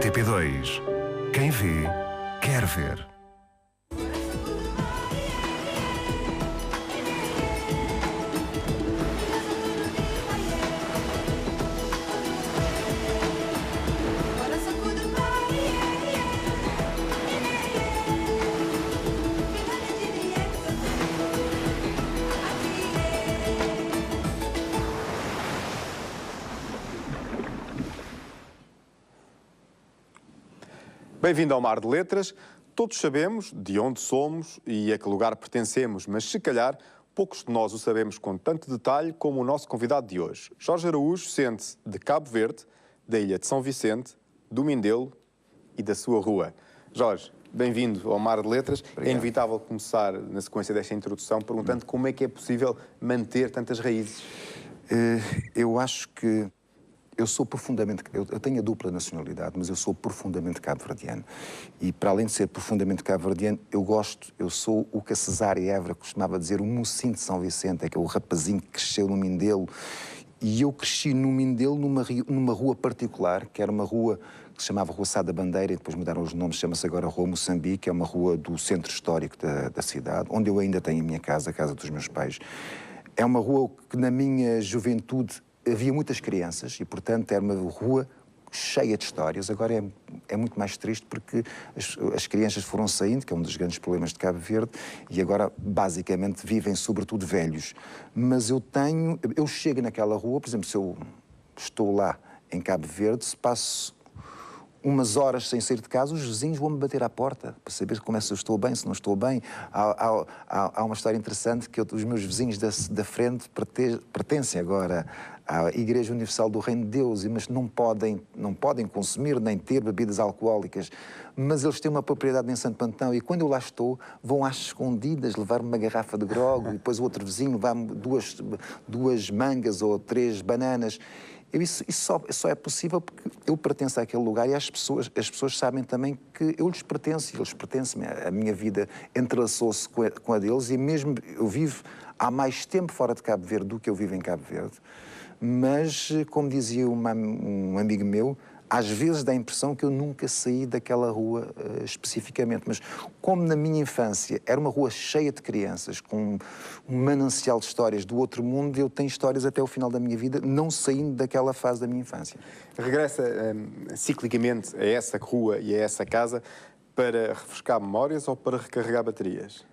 TP2. Quem vê, quer ver. Bem-vindo ao Mar de Letras. Todos sabemos de onde somos e a que lugar pertencemos, mas se calhar poucos de nós o sabemos com tanto detalhe como o nosso convidado de hoje. Jorge Araújo sente-se de Cabo Verde, da ilha de São Vicente, do Mindelo e da sua rua. Jorge, bem-vindo ao Mar de Letras. Obrigado. É inevitável começar, na sequência desta introdução, perguntando como é que é possível manter tantas raízes. Eu acho que eu sou profundamente... Eu tenho a dupla nacionalidade, mas eu sou profundamente cabo-verdiano. E, para além de ser profundamente cabo-verdiano, eu sou o que a Cesária Évora costumava dizer, o mocinho de São Vicente, é que é o rapazinho que cresceu no Mindelo. E eu cresci no Mindelo, numa rua particular, que era uma rua que se chamava Rua Sá da Bandeira, e depois mudaram os nomes, chama-se agora Rua Moçambique, que é uma rua do centro histórico da cidade, onde eu ainda tenho a minha casa, a casa dos meus pais. É uma rua que, na minha juventude, havia muitas crianças e, portanto, era uma rua cheia de histórias. Agora é muito mais triste porque as crianças foram saindo, que é um dos grandes problemas de Cabo Verde, e agora, basicamente, vivem sobretudo velhos. Mas eu chego naquela rua, por exemplo, se eu estou lá em Cabo Verde, se passo umas horas sem sair de casa, os vizinhos vão-me bater à porta para saber como é, se eu estou bem, se não estou bem. Há uma história interessante que os meus vizinhos da frente pertencem agora à Igreja Universal do Reino de Deus, mas não podem consumir nem ter bebidas alcoólicas, mas eles têm uma propriedade em Santo Antão e quando eu lá estou, vão às escondidas levar-me uma garrafa de grog e depois o outro vizinho levar-me duas mangas ou 3 bananas. Isso só é possível porque eu pertenço àquele lugar e as pessoas sabem também que eu lhes pertenço e eles pertencem. A minha vida entrelaçou-se com a deles e mesmo eu vivo há mais tempo fora de Cabo Verde do que eu vivo em Cabo Verde. Mas, como dizia um amigo meu, às vezes dá a impressão que eu nunca saí daquela rua especificamente, mas como na minha infância era uma rua cheia de crianças, com um manancial de histórias do outro mundo, eu tenho histórias até o final da minha vida, não saindo daquela fase da minha infância. Regressa ciclicamente a essa rua e a essa casa para refrescar memórias ou para recarregar baterias?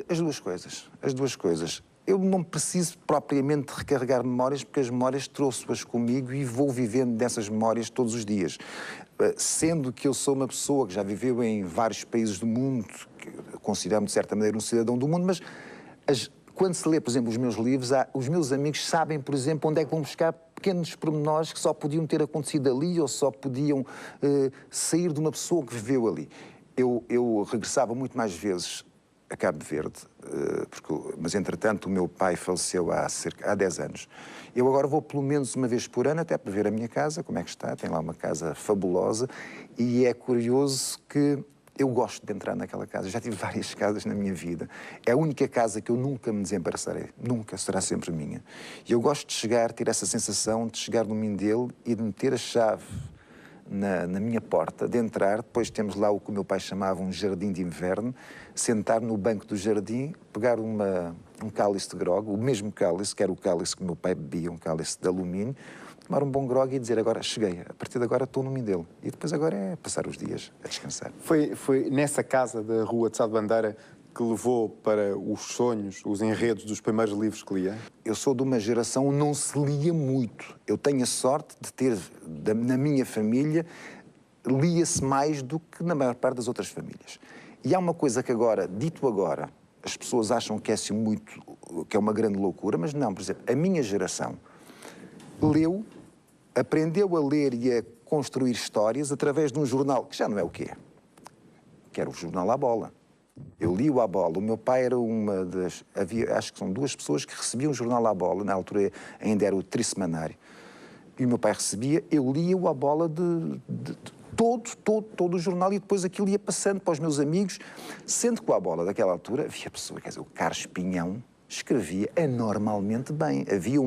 As duas coisas. Eu não preciso propriamente recarregar memórias, porque as memórias trouxe-as comigo e vou vivendo dessas memórias todos os dias. Sendo que eu sou uma pessoa que já viveu em vários países do mundo, que considero-me de certa maneira um cidadão do mundo, mas quando se lê, por exemplo, os meus livros, os meus amigos sabem, por exemplo, onde é que vão buscar pequenos pormenores que só podiam ter acontecido ali ou só podiam sair de uma pessoa que viveu ali. Eu regressava muito mais vezes a Cabo Verde, mas entretanto o meu pai faleceu há 10 anos. Eu agora vou pelo menos uma vez por ano até para ver a minha casa, como é que está, tem lá uma casa fabulosa e é curioso que eu gosto de entrar naquela casa. Já tive várias casas na minha vida. É a única casa que eu nunca me desembaraçarei, nunca, será sempre minha. E eu gosto de chegar, ter essa sensação de chegar no Mindelo e de meter a chave na minha porta, de entrar, depois temos lá o que o meu pai chamava um jardim de inverno, sentar no banco do jardim, pegar um cálice de grog, o mesmo cálice, que era o cálice que o meu pai bebia, um cálice de alumínio, tomar um bom grog e dizer agora cheguei, a partir de agora estou no Mindelo. E depois agora é passar os dias a descansar. Foi nessa casa da Rua de Sá de Bandeira que levou para os sonhos, os enredos dos primeiros livros que lia? Eu sou de uma geração onde não se lia muito. Eu tenho a sorte de ter, na minha família, lia-se mais do que na maior parte das outras famílias. E há uma coisa que agora, dito agora, as pessoas acham que é assim muito, que é uma grande loucura, mas não, por exemplo, a minha geração leu, aprendeu a ler e a construir histórias através de um jornal, que já não é o que é, que era o jornal À Bola. Eu li-o À Bola. O meu pai era uma das... acho que são 2 pessoas que recebiam o jornal À Bola. Na altura ainda era o trissemanário. E o meu pai recebia, eu lia-o À Bola todo o jornal e depois aquilo ia passando para os meus amigos. Sendo que o À Bola daquela altura havia pessoas, quer dizer, o Carlos Pinhão, escrevia anormalmente bem. Havia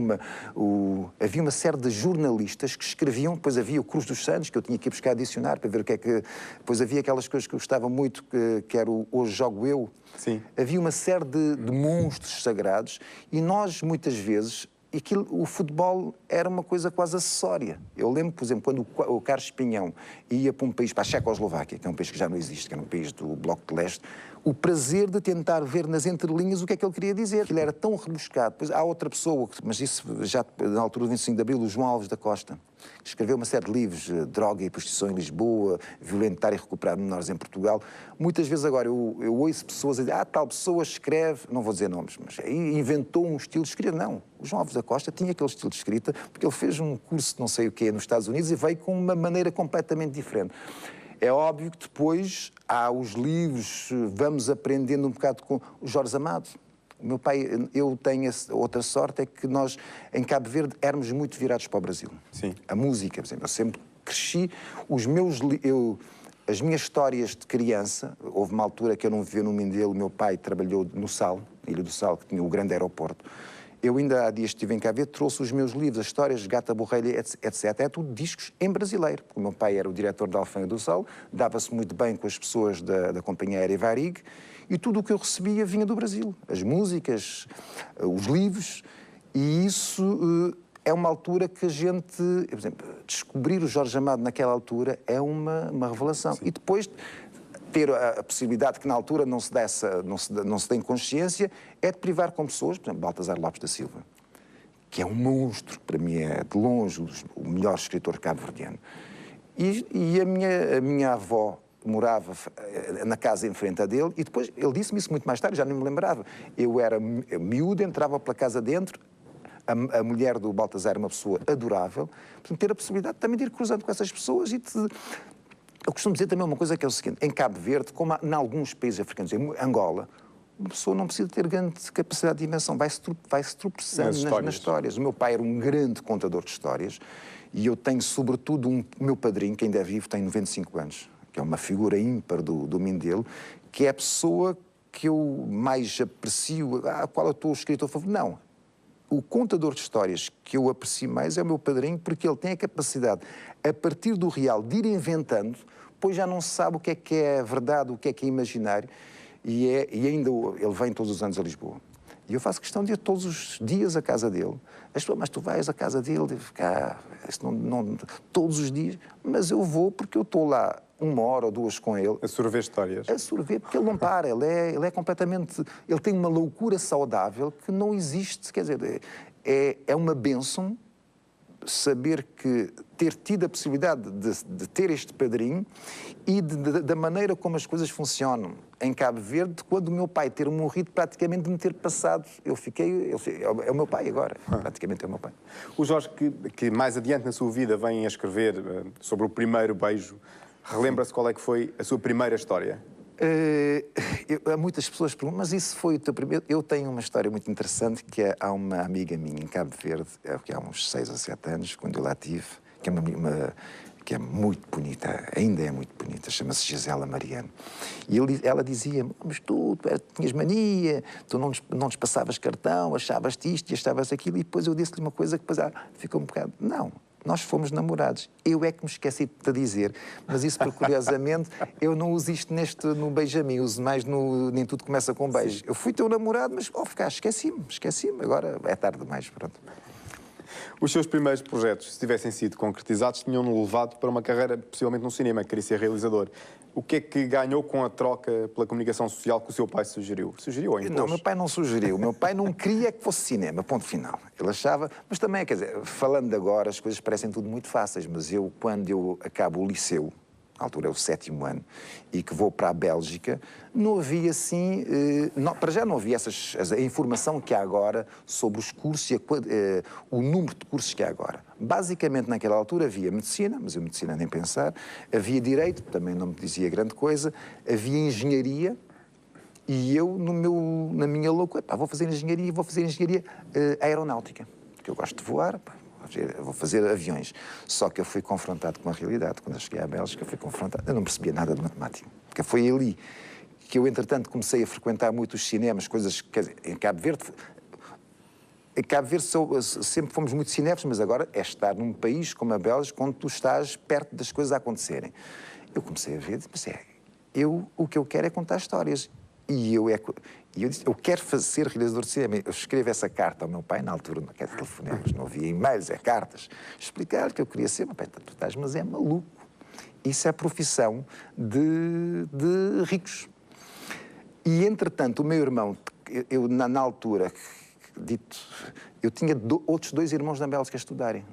uma série de jornalistas que escreviam, depois havia o Cruz dos Santos, que eu tinha que ir buscar dicionário para ver o que é que... Depois havia aquelas coisas que eu gostava muito, que era o Hoje Jogo Eu. Sim. Havia uma série de monstros sagrados e nós, muitas vezes, o futebol era uma coisa quase acessória. Eu lembro, por exemplo, quando o Carlos Pinhão ia para um país, para a Checoslováquia, que é um país que já não existe, que era um país do Bloco de Leste, o prazer de tentar ver nas entrelinhas o que é que ele queria dizer. Ele era tão rebuscado. Depois há outra pessoa, mas isso já na altura do 25 de Abril, o João Alves da Costa, escreveu uma série de livros, Droga e Prostituição em Lisboa, Violentar e Recuperar Menores em Portugal. Muitas vezes agora eu ouço pessoas a dizer, tal pessoa escreve, não vou dizer nomes, mas inventou um estilo de escrita. Não, o João Alves da Costa tinha aquele estilo de escrita porque ele fez um curso de não sei o quê nos Estados Unidos e veio com uma maneira completamente diferente. É óbvio que depois há os livros, vamos aprendendo um bocado com o Jorge Amado. O meu pai, eu tenho outra sorte, é que nós, em Cabo Verde, éramos muito virados para o Brasil. Sim. A música, por exemplo, eu sempre cresci, as minhas histórias de criança, houve uma altura que eu não vivia no Mindelo, o meu pai trabalhou no Sal, na Ilha do Sal, que tinha o grande aeroporto. Eu ainda há dias estive em Cabo Verde, trouxe os meus livros, as histórias de Gata Borrelha, etc. É tudo discos em brasileiro. O meu pai era o diretor da Alfândega do Sal, dava-se muito bem com as pessoas da Companhia Aérea Varig, e tudo o que eu recebia vinha do Brasil. As músicas, os livros, e isso é uma altura que a gente... Por exemplo, descobrir o Jorge Amado naquela altura é uma revelação. Sim. E depois ter a possibilidade que na altura não se tem consciência, é de privar com pessoas, por exemplo, Baltasar Lopes da Silva, que é um monstro, para mim é de longe o melhor escritor cabo-verdiano. E a minha avó morava na casa em frente a dele, e depois ele disse-me isso muito mais tarde, já nem me lembrava. Eu era miúdo, entrava pela casa dentro, a mulher do Baltasar era uma pessoa adorável, portanto, ter a possibilidade também de ir cruzando com essas pessoas e de... Eu costumo dizer também uma coisa que é o seguinte, em Cabo Verde, como em alguns países africanos, em Angola, uma pessoa não precisa ter grande capacidade de dimensão, vai-se tropeçando nas histórias. O meu pai era um grande contador de histórias e eu tenho, sobretudo, o meu padrinho, que ainda é vivo, tem 95 anos, que é uma figura ímpar do Mindelo, que é a pessoa que eu mais aprecio, a qual eu estou o escritor favorito. Não. O contador de histórias que eu aprecio mais é o meu padrinho, porque ele tem a capacidade, a partir do real, de ir inventando, pois já não se sabe o que é verdade, o que é imaginário, e ainda ele vem todos os anos a Lisboa. E eu faço questão de ir todos os dias à casa dele. As pessoas, mas tu vais à casa dele, de ficar todos os dias, mas eu vou porque eu estou lá 1 hora ou 2 com ele. A sorver histórias. A sorver, porque ele não para, ele é completamente... Ele tem uma loucura saudável que não existe, quer dizer, é uma bênção saber que ter tido a possibilidade de ter este padrinho e da maneira como as coisas funcionam em Cabo Verde, quando o meu pai ter morrido, praticamente de me ter passado. É o meu pai agora, praticamente é o meu pai. O Jorge, que mais adiante na sua vida vem a escrever sobre o primeiro beijo, relembra-se qual é que foi a sua primeira história? Há muitas pessoas que perguntam, mas isso foi o teu primeiro... Eu tenho uma história muito interessante, que há uma amiga minha em Cabo Verde, que há uns 6 ou 7 anos, quando eu lá estive, que é muito bonita, ainda é muito bonita, chama-se Gisela Mariano. E ela dizia-me, mas tu tinhas mania, tu não nos passavas cartão, achavas-te isto e achavas aquilo, e depois eu disse-lhe uma coisa que depois ficou um bocado... Não. Nós fomos namorados. Eu é que me esqueci de te dizer, mas isso, por curiosamente, eu não uso isto no Benjamin, uso mais Nem Tudo Começa com Beijo. Sim. Eu fui teu namorado, mas esqueci-me. Agora é tarde demais, pronto. Os seus primeiros projetos, se tivessem sido concretizados, tinham-no levado para uma carreira, possivelmente no cinema, queria ser realizador. O que é que ganhou com a troca pela comunicação social que o seu pai sugeriu? Sugeriu ou impôs? Não, meu pai não sugeriu. Meu pai não queria que fosse cinema, ponto final. Ele achava... Mas também, quer dizer, falando agora, as coisas parecem tudo muito fáceis, mas quando eu acabo o liceu, na altura é o 7º ano, e que vou para a Bélgica, não havia assim... para já não havia a informação que há agora sobre os cursos e o número de cursos que há agora. Basicamente, naquela altura, havia medicina, mas eu medicina nem pensar, havia direito, também não me dizia grande coisa, havia engenharia, e eu, na minha loucura, vou fazer engenharia aeronáutica, porque eu gosto de voar, vou fazer aviões. Só que eu fui confrontado com a realidade. Quando eu cheguei à Bélgica, fui confrontado. Eu não percebia nada de matemática. Porque foi ali que eu, entretanto, comecei a frequentar muito os cinemas, coisas, quer dizer, em Cabo Verde sempre fomos muito cinéfilos, mas agora é estar num país como a Bélgica, onde tu estás perto das coisas a acontecerem. Eu comecei a ver e pensei, o que eu quero é contar histórias. E eu disse, eu quero ser realizador de cinema. Eu escrevo essa carta ao meu pai, na altura, não havia telefonemas, não havia e-mails, é cartas. Explicar que eu queria ser, meu pai, tu estás, mas é maluco. Isso é profissão de ricos. E, entretanto, o meu irmão, na altura, eu tinha outros 2 irmãos na Bélgica a estudarem.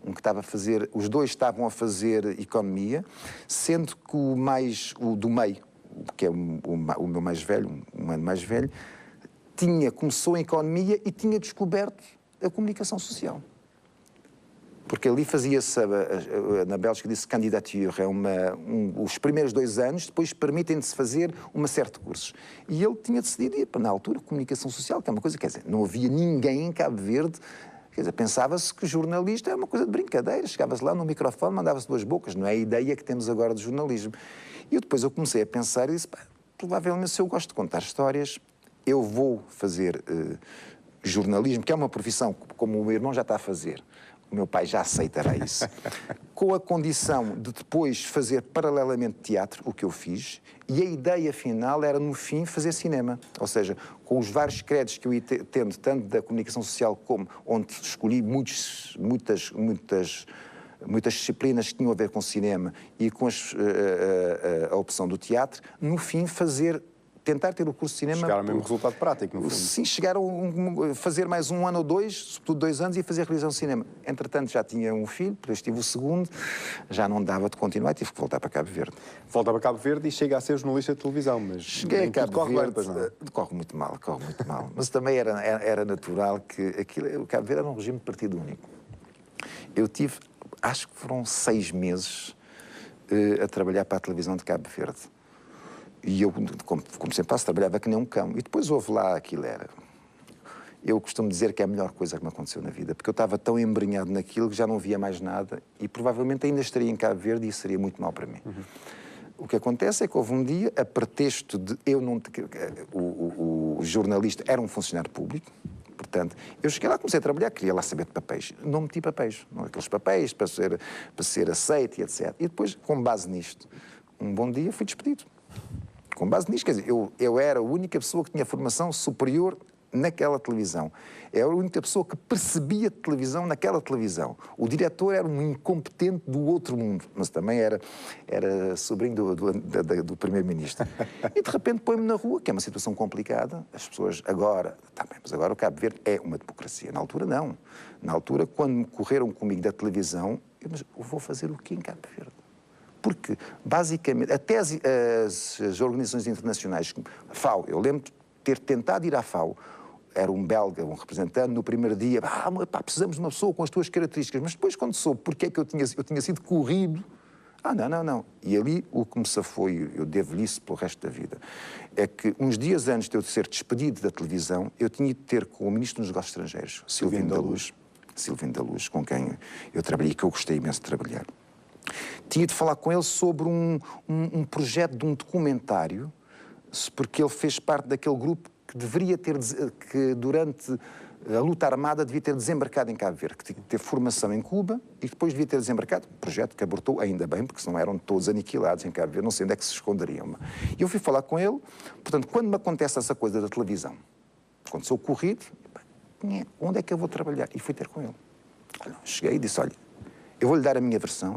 Os 2 estavam a fazer economia, sendo que o do meio, que é o meu mais velho, um ano mais velho, começou em economia e tinha descoberto a comunicação social. Porque ali fazia-se, na Bélgica disse candidature, os primeiros 2 anos, depois permitem-se fazer uma série de cursos. E ele tinha decidido ir, na altura, comunicação social, que é uma coisa, quer dizer, não havia ninguém em Cabo Verde, quer dizer, pensava-se que jornalista é uma coisa de brincadeira, chegava-se lá no microfone, mandava-se 2 bocas, não é a ideia que temos agora de jornalismo. E depois eu comecei a pensar e disse, provavelmente se eu gosto de contar histórias, eu vou fazer jornalismo, que é uma profissão como o meu irmão já está a fazer. O meu pai já aceitará isso, com a condição de depois fazer paralelamente teatro, o que eu fiz, e a ideia final era, no fim, fazer cinema. Ou seja, com os vários créditos que eu ia tendo, tanto da comunicação social como onde escolhi muitas disciplinas que tinham a ver com cinema e com a opção do teatro, no fim, tentar ter o curso de cinema... Chegar ao mesmo resultado prático, no fundo. Sim, chegar a fazer mais 1 ano ou 2, sobretudo 2 anos, e fazer realização de cinema. Entretanto, já tinha um filho, depois tive o segundo, já não dava de continuar, tive que voltar para Cabo Verde. Volta para Cabo Verde e chega a ser jornalista de televisão, mas... Cheguei a Cabo Verde, não? corre muito mal. Mas também era natural que o Cabo Verde era um regime de partido único. Eu tive, acho que foram 6 meses a trabalhar para a televisão de Cabo Verde. E eu, como sempre faço, trabalhava que nem um cão. E depois houve lá, aquilo era... Eu costumo dizer que é a melhor coisa que me aconteceu na vida, porque eu estava tão embrenhado naquilo que já não via mais nada e provavelmente ainda estaria em Cabo Verde e isso seria muito mal para mim. O que acontece é que houve um dia, a pretexto de eu não... O jornalista era um funcionário público, portanto, eu cheguei lá, comecei a trabalhar, queria lá saber de papéis. Não meti papéis, não aqueles papéis para ser aceito e etc. E depois, com base nisto, um bom dia fui despedido. Com base nisto, quer dizer, eu era a única pessoa que tinha formação superior naquela televisão. Eu era a única pessoa que percebia televisão naquela televisão. O diretor era um incompetente do outro mundo, mas também era sobrinho do primeiro-ministro. E de repente põe-me na rua, que é uma situação complicada. As pessoas agora... Tá bem, mas agora o Cabo Verde é uma democracia. Na altura, não. Na altura, quando me correram comigo da televisão, mas eu vou fazer o quê em Cabo Verde? Porque, basicamente, até as organizações internacionais, a FAO, eu lembro de ter tentado ir à FAO, era um belga, um representante, no primeiro dia, precisamos de uma pessoa com as tuas características, mas depois, quando soube porque é que eu tinha sido corrido, não. E ali o que me safou, e eu devo-lhe isso pelo resto da vida, é que uns dias antes de eu ser despedido da televisão, eu tinha de ter com o Ministro dos Negócios Estrangeiros, Silvino da Luz, com quem eu trabalhei, que eu gostei imenso de trabalhar. Tinha de falar com ele sobre um projeto de um documentário, porque ele fez parte daquele grupo que deveria ter, que durante a luta armada devia ter desembarcado em Cabo Verde, que tinha que ter formação em Cuba e depois devia ter desembarcado. Um projeto que abortou ainda bem, porque senão eram todos aniquilados em Cabo Verde, não sei onde é que se esconderiam. E eu fui falar com ele, portanto, quando me acontece essa coisa da televisão, quando sou corrido, onde é que eu vou trabalhar? E fui ter com ele. Cheguei e disse, olha, eu vou-lhe dar a minha versão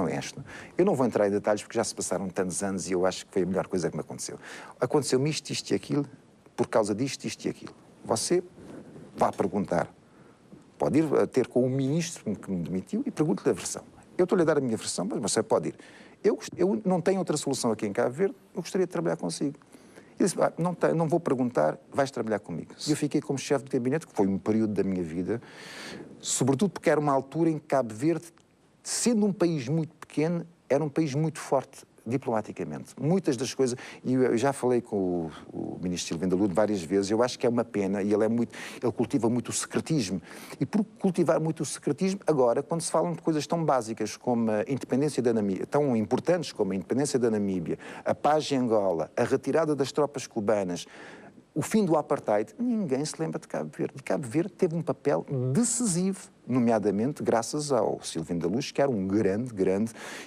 é esta. Eu não vou entrar em detalhes porque já se passaram tantos anos e eu acho que foi a melhor coisa que me aconteceu. Aconteceu-me isto e aquilo, por causa disto, isto e aquilo. Você vá perguntar, pode ir ter com o ministro que me demitiu e pergunte-lhe a versão. Eu estou-lhe a dar a minha versão, mas você pode ir. Eu não tenho outra solução aqui em Cabo Verde, eu gostaria de trabalhar consigo. Ele disse, não vou perguntar, vais trabalhar comigo. E eu fiquei como chefe de gabinete, que foi um período da minha vida, sobretudo porque era uma altura em que Cabo Verde, sendo um país muito pequeno, era um país muito forte diplomaticamente. Muitas das coisas, e eu já falei com o ministro Silva Vindalude várias vezes, eu acho que é uma pena, e ele cultiva muito o secretismo. E por cultivar muito o secretismo, agora, quando se falam de coisas tão básicas como a independência da Namíbia, tão importantes como a independência da Namíbia, a paz em Angola, a retirada das tropas cubanas, o fim do apartheid, ninguém se lembra de Cabo Verde. E Cabo Verde teve um papel decisivo, nomeadamente graças ao Silvino da Luz, que era um grande...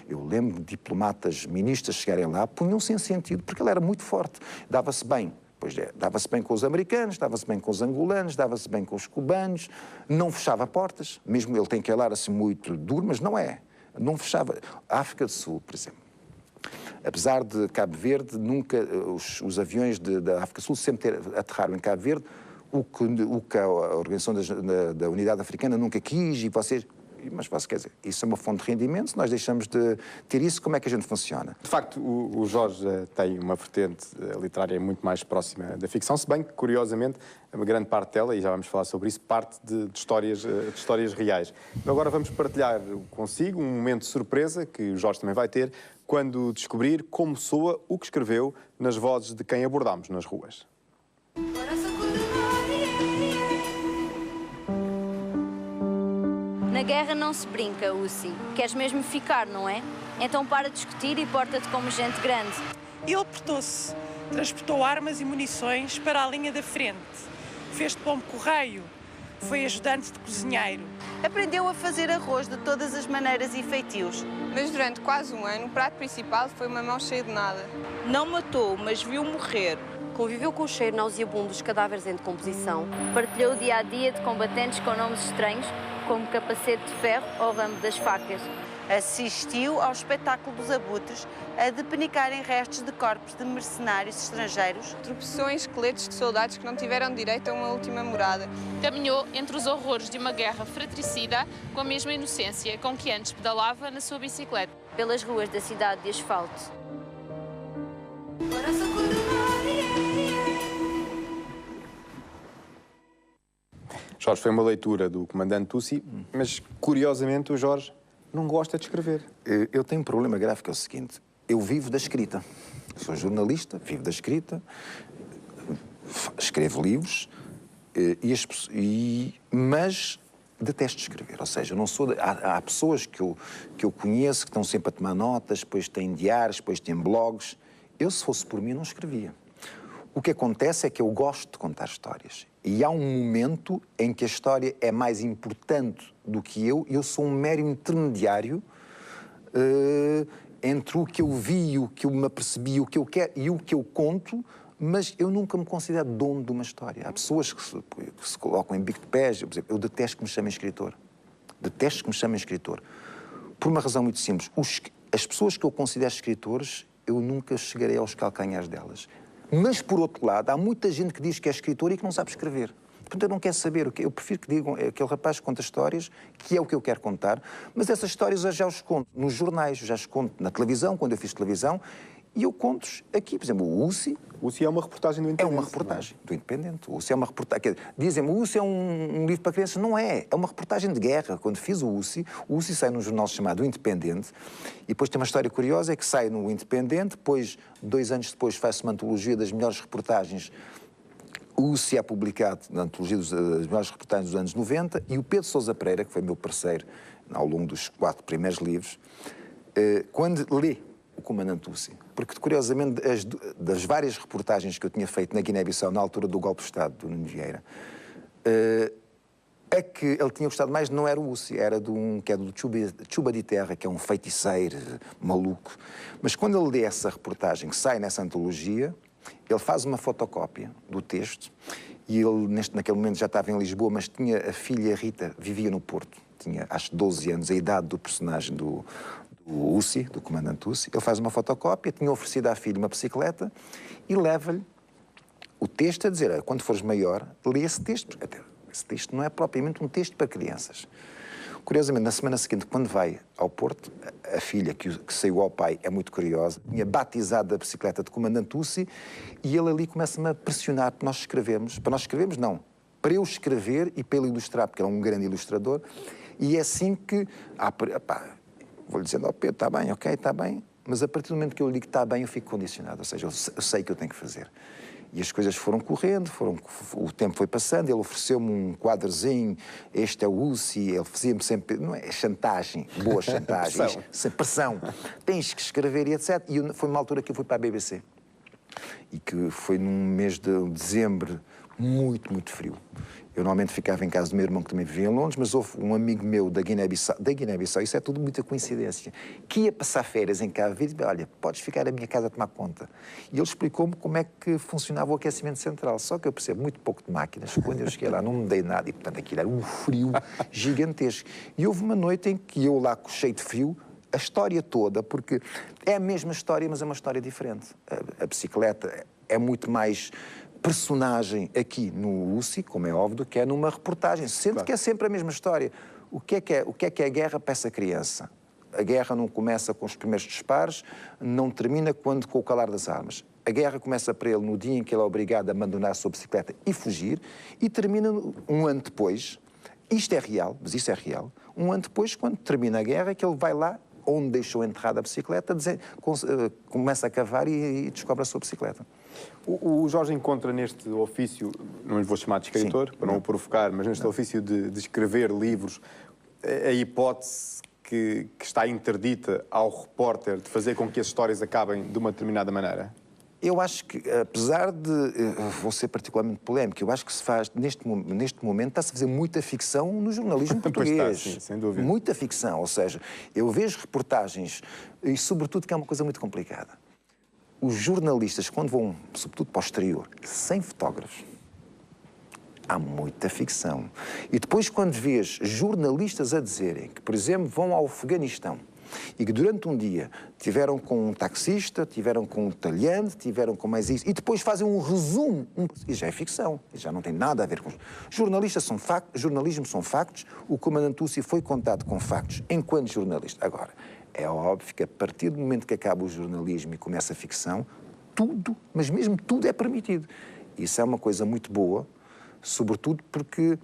Eu lembro de diplomatas, ministros chegarem lá, punham-se em sentido, porque ele era muito forte. Dava-se bem. Pois é, dava-se bem com os americanos, dava-se bem com os angolanos, dava-se bem com os cubanos, não fechava portas, mesmo ele tem que falar assim muito duro, mas não é. Não fechava. A África do Sul, por exemplo. Apesar de Cabo Verde, nunca, os aviões da África do Sul sempre aterraram em Cabo Verde, o que a Organização da Unidade Africana nunca quis, e vocês... Mas, quer dizer, isso é uma fonte de rendimento, se nós deixamos de ter isso, como é que a gente funciona? De facto, o Jorge tem uma vertente literária muito mais próxima da ficção, se bem que, curiosamente, uma grande parte dela, e já vamos falar sobre isso, parte de histórias reais. Agora vamos partilhar consigo um momento de surpresa, que o Jorge também vai ter, quando descobrir como soa o que escreveu nas vozes de quem abordámos nas ruas. Na guerra não se brinca, Ussi. Queres mesmo ficar, não é? Então para de discutir e porta-te como gente grande. Ele portou-se, transportou armas e munições para a linha da frente. Fez de pombo-correio, foi ajudante de cozinheiro. Aprendeu a fazer arroz de todas as maneiras e feitios. Mas durante quase um ano, o prato principal foi uma mão cheia de nada. Não matou, mas viu morrer. Conviveu com o cheiro nauseabundo dos cadáveres em decomposição. Partilhou o dia-a-dia de combatentes com nomes estranhos, como capacete de ferro ou ramo das facas. Assistiu ao espetáculo dos abutres a depenicarem restos de corpos de mercenários estrangeiros. Tropeçou em esqueletos de soldados que não tiveram direito a uma última morada. Caminhou entre os horrores de uma guerra fratricida com a mesma inocência com que antes pedalava na sua bicicleta. Pelas ruas da cidade de asfalto. Jorge, foi uma leitura do comandante Ussi, mas, curiosamente, o Jorge não gosta de escrever. Eu tenho um problema grave, que é o seguinte. Eu vivo da escrita. Sou jornalista, vivo da escrita, escrevo livros, mas detesto escrever. Ou seja, não sou há pessoas que eu conheço que estão sempre a tomar notas, depois têm diários, depois têm blogs. Eu, se fosse por mim, não escrevia. O que acontece é que eu gosto de contar histórias. E há um momento em que a história é mais importante do que eu, e eu sou um mero intermediário entre o que eu vi, o que eu me apercebi, o que eu quero e o que eu conto, mas eu nunca me considero dono de uma história. Há pessoas que se colocam em bico de pés. Eu detesto que me chamem escritor. Detesto que me chamem escritor. Por uma razão muito simples. As pessoas que eu considero escritores, eu nunca chegarei aos calcanhares delas. Mas, por outro lado, há muita gente que diz que é escritor e que não sabe escrever. Portanto, eu não quero saber. Eu prefiro que digam aquele rapaz que conta histórias, que é o que eu quero contar, mas essas histórias eu já os conto nos jornais, já os conto na televisão, quando eu fiz televisão, e eu conto-os aqui. Por exemplo, o Ussi... O Ussi é uma reportagem do Independente. É uma reportagem do Independente. O Ussi é uma reportagem... Dizem-me, o Ussi é um livro para crianças. Não é. É uma reportagem de guerra. Quando fiz o Ussi sai num jornal chamado Independente, e depois tem uma história curiosa, é que sai no Independente, depois, 2 anos depois, faz-se uma antologia das melhores reportagens. O Ussi é publicado na antologia das melhores reportagens dos anos 90, e o Pedro Sousa Pereira, que foi meu parceiro ao longo dos 4 primeiros livros, quando lê o comandante Ussi, porque, curiosamente, das várias reportagens que eu tinha feito na Guiné-Bissau, na altura do golpe de Estado do Nuno Vieira, a que ele tinha gostado mais não era o Ussi, era que é do Chuba de Terra, que é um feiticeiro maluco. Mas quando ele lê essa reportagem, que sai nessa antologia, ele faz uma fotocópia do texto, e ele, naquele momento, já estava em Lisboa, mas tinha a filha Rita, vivia no Porto, tinha, acho, 12 anos, a idade do personagem do Ussi, do comandante Ussi. Ele faz uma fotocópia, tinha oferecido à filha uma bicicleta e leva-lhe o texto a dizer, quando fores maior, lê esse texto. Até esse texto não é propriamente um texto para crianças. Curiosamente, na semana seguinte, quando vai ao Porto, a filha que saiu ao pai é muito curiosa, tinha batizado a bicicleta de comandante Ussi, e ele ali começa-me a pressionar para nós escrevermos, não, para eu escrever e para ele ilustrar, porque ele é um grande ilustrador, e é assim que... vou-lhe dizendo ao Pedro, está bem, ok, está bem, mas a partir do momento que eu lhe digo que está bem, eu fico condicionado, ou seja, eu sei que eu tenho que fazer. E as coisas foram correndo, o tempo foi passando, ele ofereceu-me um quadrozinho, este é o UCI, ele fazia-me sempre, não é chantagem, boa chantagem, pressão, tens que escrever e etc. E foi uma altura que eu fui para a BBC, e que foi num mês de dezembro muito, muito frio. Eu normalmente ficava em casa do meu irmão, que também vivia em Londres, mas houve um amigo meu da Guiné-Bissau, isso é tudo muita coincidência, que ia passar férias em Cabo Verde e disse, olha, podes ficar à minha casa a tomar conta. E ele explicou-me como é que funcionava o aquecimento central, só que eu percebo muito pouco de máquinas. Quando eu cheguei lá não me dei nada e, portanto, aquilo era um frio gigantesco. E houve uma noite em que eu lá, cheio de frio, a história toda, porque é a mesma história, mas é uma história diferente. A bicicleta é muito mais personagem aqui no UCI, como é óbvio, que é numa reportagem, sendo que é sempre a mesma história. O que é a guerra para essa criança? A guerra não começa com os primeiros disparos, não termina com o calar das armas. A guerra começa para ele no dia em que ele é obrigado a abandonar a sua bicicleta e fugir, e termina um ano depois, isto é real, mas isso é real, um ano depois, quando termina a guerra, que ele vai lá, onde deixou enterrada a bicicleta, começa a cavar e descobre a sua bicicleta. O Jorge encontra neste ofício, não lhe vou chamar de escritor, para não o provocar, mas neste ofício de escrever livros, a hipótese que está interdita ao repórter de fazer com que as histórias acabem de uma determinada maneira? Eu acho que, apesar de... vou ser particularmente polémico, eu acho que se faz, neste momento, está-se a fazer muita ficção no jornalismo português. Pois está, sim, sem dúvida. Muita ficção, ou seja, eu vejo reportagens, e sobretudo que é uma coisa muito complicada. Os jornalistas, quando vão, sobretudo para o exterior, sem fotógrafos, há muita ficção. E depois, quando vês jornalistas a dizerem que, por exemplo, vão ao Afeganistão e que durante um dia tiveram com um taxista, tiveram com um talhante, tiveram com mais isso, e depois fazem um resumo, e já é ficção, e já não tem nada a ver com... Jornalismo são factos, o comandante Ussi foi contado com factos enquanto jornalista. Agora, é óbvio que a partir do momento que acaba o jornalismo e começa a ficção, tudo, mas mesmo tudo é permitido. Isso é uma coisa muito boa, sobretudo porque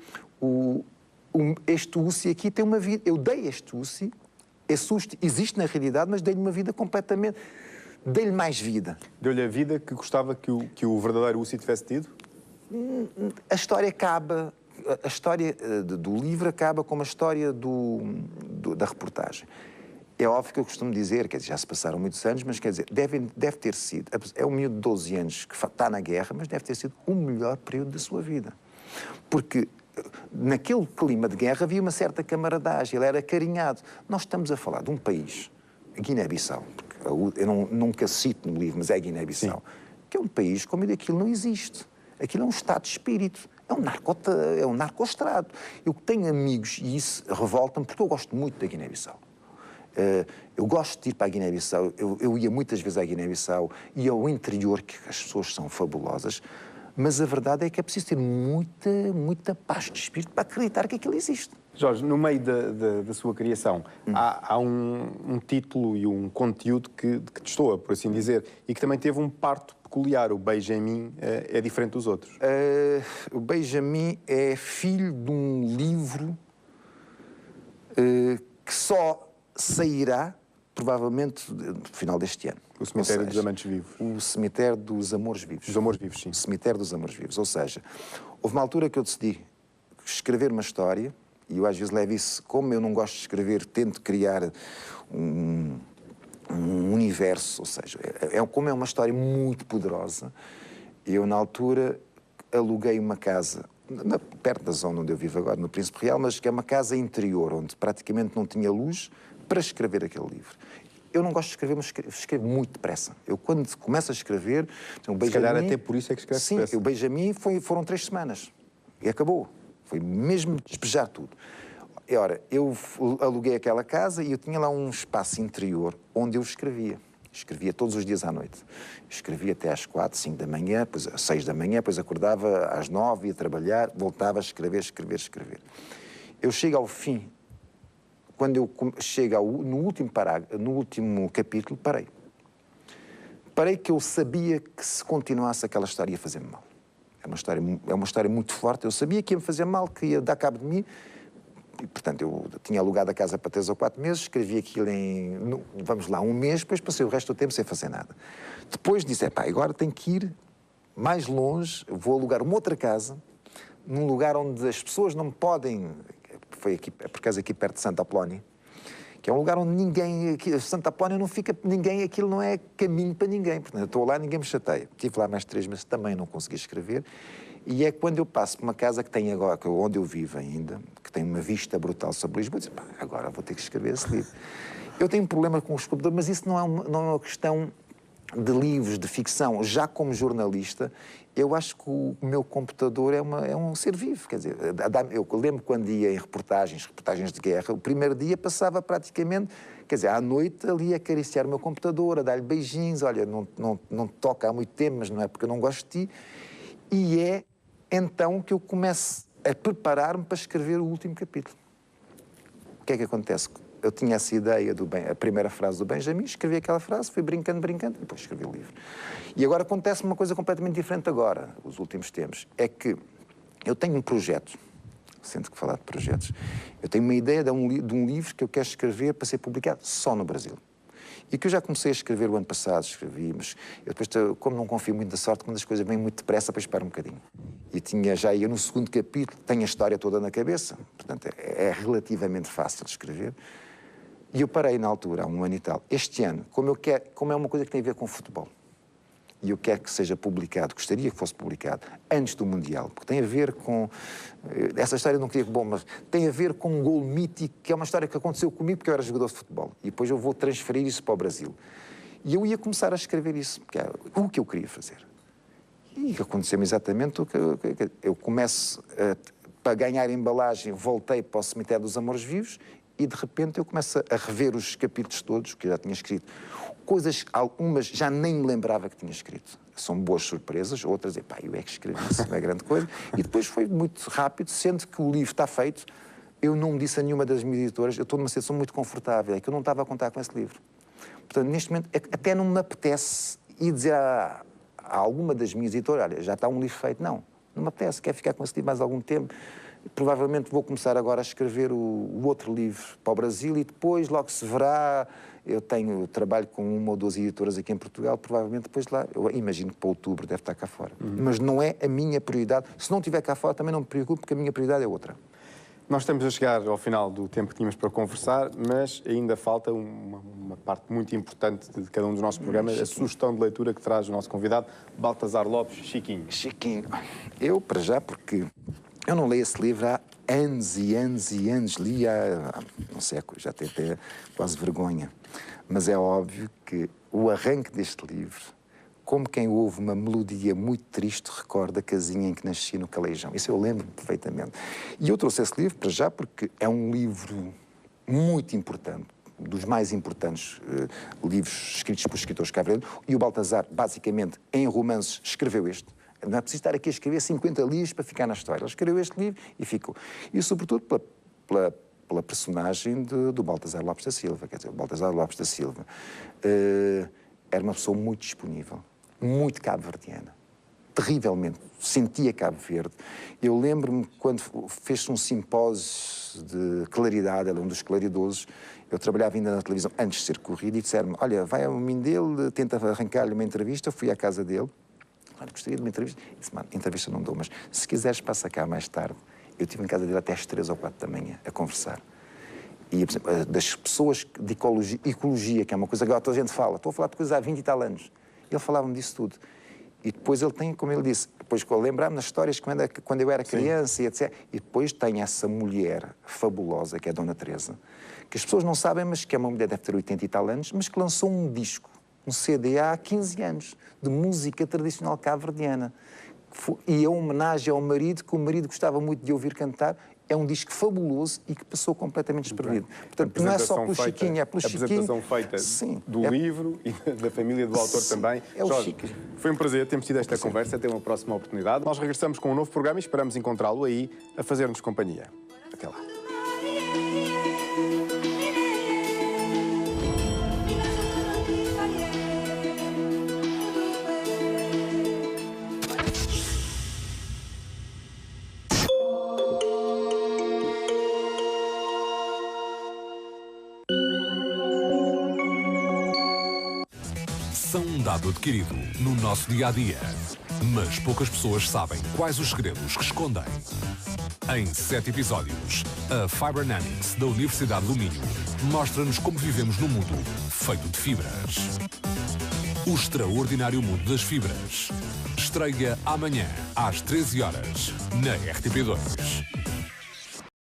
este Ussi aqui tem uma vida... Eu dei este Ussi, esse Ussi existe na realidade, mas dei-lhe uma vida completamente... Dei-lhe mais vida. Deu-lhe a vida que gostava que o verdadeiro Ussi tivesse tido? A história acaba... A história do livro acaba como a história da reportagem. É óbvio que eu costumo dizer, quer dizer, já se passaram muitos anos, mas quer dizer, deve ter sido... É um miúdo de 12 anos que está na guerra, mas deve ter sido o melhor período da sua vida. Porque naquele clima de guerra havia uma certa camaradagem, ele era acarinhado. Nós estamos a falar de um país, Guiné-Bissau, eu nunca cito no livro, mas é Guiné-Bissau, que é um país como aquilo não existe. Aquilo é um estado de espírito. É um narcoestrado. Eu tenho amigos, e isso revolta-me, porque eu gosto muito da Guiné-Bissau. Eu gosto de ir para a Guiné-Bissau, eu ia muitas vezes à Guiné-Bissau e ao interior, que as pessoas são fabulosas, mas a verdade é que é preciso ter muita paz de espírito para acreditar que aquilo existe. Jorge, no meio da sua criação, há um título e um conteúdo que destoa, por assim dizer, e que também teve um parto peculiar. O Benjamin é diferente dos outros. O Benjamin é filho de um livro que só sairá, provavelmente, no final deste ano. O Cemitério dos Amantes Vivos. O Cemitério dos Amores Vivos. Dos Amores Vivos, sim. O Cemitério dos Amores Vivos. Ou seja, houve uma altura que eu decidi escrever uma história, e eu às vezes levo isso, como eu não gosto de escrever, tento criar um universo, ou seja, como é uma história muito poderosa, eu na altura aluguei uma casa perto da zona onde eu vivo agora, no Príncipe Real, mas que é uma casa interior, onde praticamente não tinha luz, para escrever aquele livro. Eu não gosto de escrever, mas escrevo muito depressa. Eu, quando começo a escrever... Se calhar até por isso é que escreve depressa. Sim, o Benjamin foram 3 semanas. E acabou. Foi mesmo despejar tudo. E, ora, eu aluguei aquela casa e eu tinha lá um espaço interior onde eu escrevia. Escrevia todos os dias à noite. Escrevia até às 4, 5 da manhã, depois às 6 da manhã, depois acordava às 9, ia trabalhar, voltava a escrever. Eu chego ao fim... Quando eu chego no último capítulo, parei. Parei que eu sabia que se continuasse aquela história ia fazer-me mal. É uma história muito forte. Eu sabia que ia me fazer mal, que ia dar cabo de mim, portanto, eu tinha alugado a casa para 3 ou 4 meses, escrevi aquilo vamos lá, um mês, depois passei o resto do tempo sem fazer nada. Depois disse, agora tenho que ir mais longe, vou alugar uma outra casa, num lugar onde as pessoas não me podem... Foi aqui, por acaso aqui perto de Santa Apolónia, que é um lugar onde ninguém... Santa Apolónia não fica ninguém, aquilo não é caminho para ninguém. Portanto, eu estou lá, ninguém me chateia. Estive lá mais 3 meses, também não consegui escrever. E é quando eu passo por uma casa que tem agora, onde eu vivo ainda, que tem uma vista brutal sobre Lisboa, eu disse, agora vou ter que escrever esse livro. Eu tenho um problema com os computadores, mas isso não é uma questão de livros, de ficção. Já como jornalista, eu acho que o meu computador é um ser vivo. Quer dizer, eu lembro quando ia em reportagens de guerra, o primeiro dia passava praticamente, quer dizer, à noite ali a acariciar o meu computador, a dar-lhe beijinhos, olha, não toca há muito tempo, mas não é porque eu não gosto de ti. E é então que eu começo a preparar-me para escrever o último capítulo. O que é que acontece? Eu tinha essa ideia, a primeira frase do Benjamin, escrevi aquela frase, fui brincando, e depois escrevi o livro. E agora acontece uma coisa completamente diferente agora, os últimos tempos. É que eu tenho um projeto, sinto que falar de projetos, eu tenho uma ideia de um livro que eu quero escrever para ser publicado só no Brasil. E que eu já comecei a escrever o ano passado, escrevi, mas eu depois, como não confio muito na sorte, quando as coisas vêm muito depressa, depois paro um bocadinho. E já ia no segundo capítulo, tenho a história toda na cabeça, portanto é relativamente fácil de escrever. E eu parei na altura, há um ano e tal. Este ano, como é uma coisa que tem a ver com futebol, e eu quero que seja publicado, gostaria que fosse publicado antes do Mundial, porque tem a ver com... Essa história não queria que... Bom, mas tem a ver com um gol mítico, que é uma história que aconteceu comigo porque eu era jogador de futebol. E depois eu vou transferir isso para o Brasil. E eu ia começar a escrever isso, porque era o que eu queria fazer. E aconteceu-me exatamente o que eu começo, para ganhar embalagem, voltei para o Cemitério dos Amores Vivos e, de repente, eu começo a rever os capítulos todos que eu já tinha escrito. Coisas, algumas já nem me lembrava que tinha escrito. São boas surpresas, outras, eu é que escrevi isso, não é grande coisa. E depois foi muito rápido, sendo que o livro está feito, eu não me disse a nenhuma das minhas editoras, eu estou numa situação muito confortável, é que eu não estava a contar com esse livro. Portanto, neste momento, até não me apetece ir dizer a alguma das minhas editoras, olha, já está um livro feito. Não me apetece, quero ficar com esse livro mais algum tempo. Provavelmente vou começar agora a escrever o outro livro para o Brasil e depois logo se verá. Eu trabalho com 1 ou 2 editoras aqui em Portugal, provavelmente depois lá, eu imagino que para outubro deve estar cá fora. Mas não é a minha prioridade. Se não estiver cá fora também não me preocupo, porque a minha prioridade é outra. Nós estamos a chegar ao final do tempo que tínhamos para conversar, mas ainda falta uma parte muito importante de cada um dos nossos programas, a sugestão de leitura que traz o nosso convidado, Baltasar Lopes, Chiquinho. Chiquinho. Eu, para já, porque eu não leio esse livro há anos e anos e anos. Li há não sei, já tenho até quase vergonha. Mas é óbvio que o arranque deste livro, como quem ouve uma melodia muito triste, recorda a casinha em que nasci no Calejão. Isso eu lembro perfeitamente. E eu trouxe esse livro para já porque é um livro muito importante, dos mais importantes livros escritos por escritores cabo-verdianos. E o Baltasar, basicamente, em romances, escreveu este. Não é preciso estar aqui a escrever 50 livros para ficar na história. Ele escreveu este livro e ficou. E, sobretudo, pela personagem do Baltasar Lopes da Silva. Quer dizer, o Baltasar Lopes da Silva era uma pessoa muito disponível, muito cabo-verdiana, terrivelmente, sentia Cabo Verde. Eu lembro-me quando fez-se um simpósio de claridade, ele é um dos claridosos, eu trabalhava ainda na televisão antes de ser corrido e disseram-me, olha, vai ao menino dele, tenta arrancar-lhe uma entrevista, fui à casa dele, gostaria de uma entrevista, disse, mano, entrevista não dou, mas se quiseres passa cá mais tarde. Eu estive em casa dele até às 3 ou 4 da manhã a conversar. E das pessoas de ecologia, que é uma coisa que toda a gente fala, estou a falar de coisas há 20 e tal anos. Ele falava-me disso tudo. E depois ele tem, como ele disse, depois lembrar-me nas histórias quando eu era criança e etc. E depois tem essa mulher fabulosa, que é a Dona Teresa, que as pessoas não sabem, mas que é uma mulher, deve ter 80 e tal anos, mas que lançou um disco, um CD há 15 anos, de música tradicional cabo-verdiana. E é uma homenagem ao marido, que o marido gostava muito de ouvir cantar. É um disco fabuloso e que passou completamente desperdido. Portanto, não é só pelo Chiquinho, é pelo Chiquinho. A apresentação feita do livro e da família do autor também. É o Jorge, Chiquinho. foi um prazer termos tido esta conversa. Até uma próxima oportunidade. Nós regressamos com um novo programa e esperamos encontrá-lo aí a fazer-nos companhia. Até lá. dado adquirido no nosso dia-a-dia. Mas poucas pessoas sabem quais os segredos que escondem. Em 7 episódios, a Fibernamics da Universidade do Minho mostra-nos como vivemos num mundo feito de fibras. O extraordinário mundo das fibras. Estreia amanhã às 13 horas na RTP2.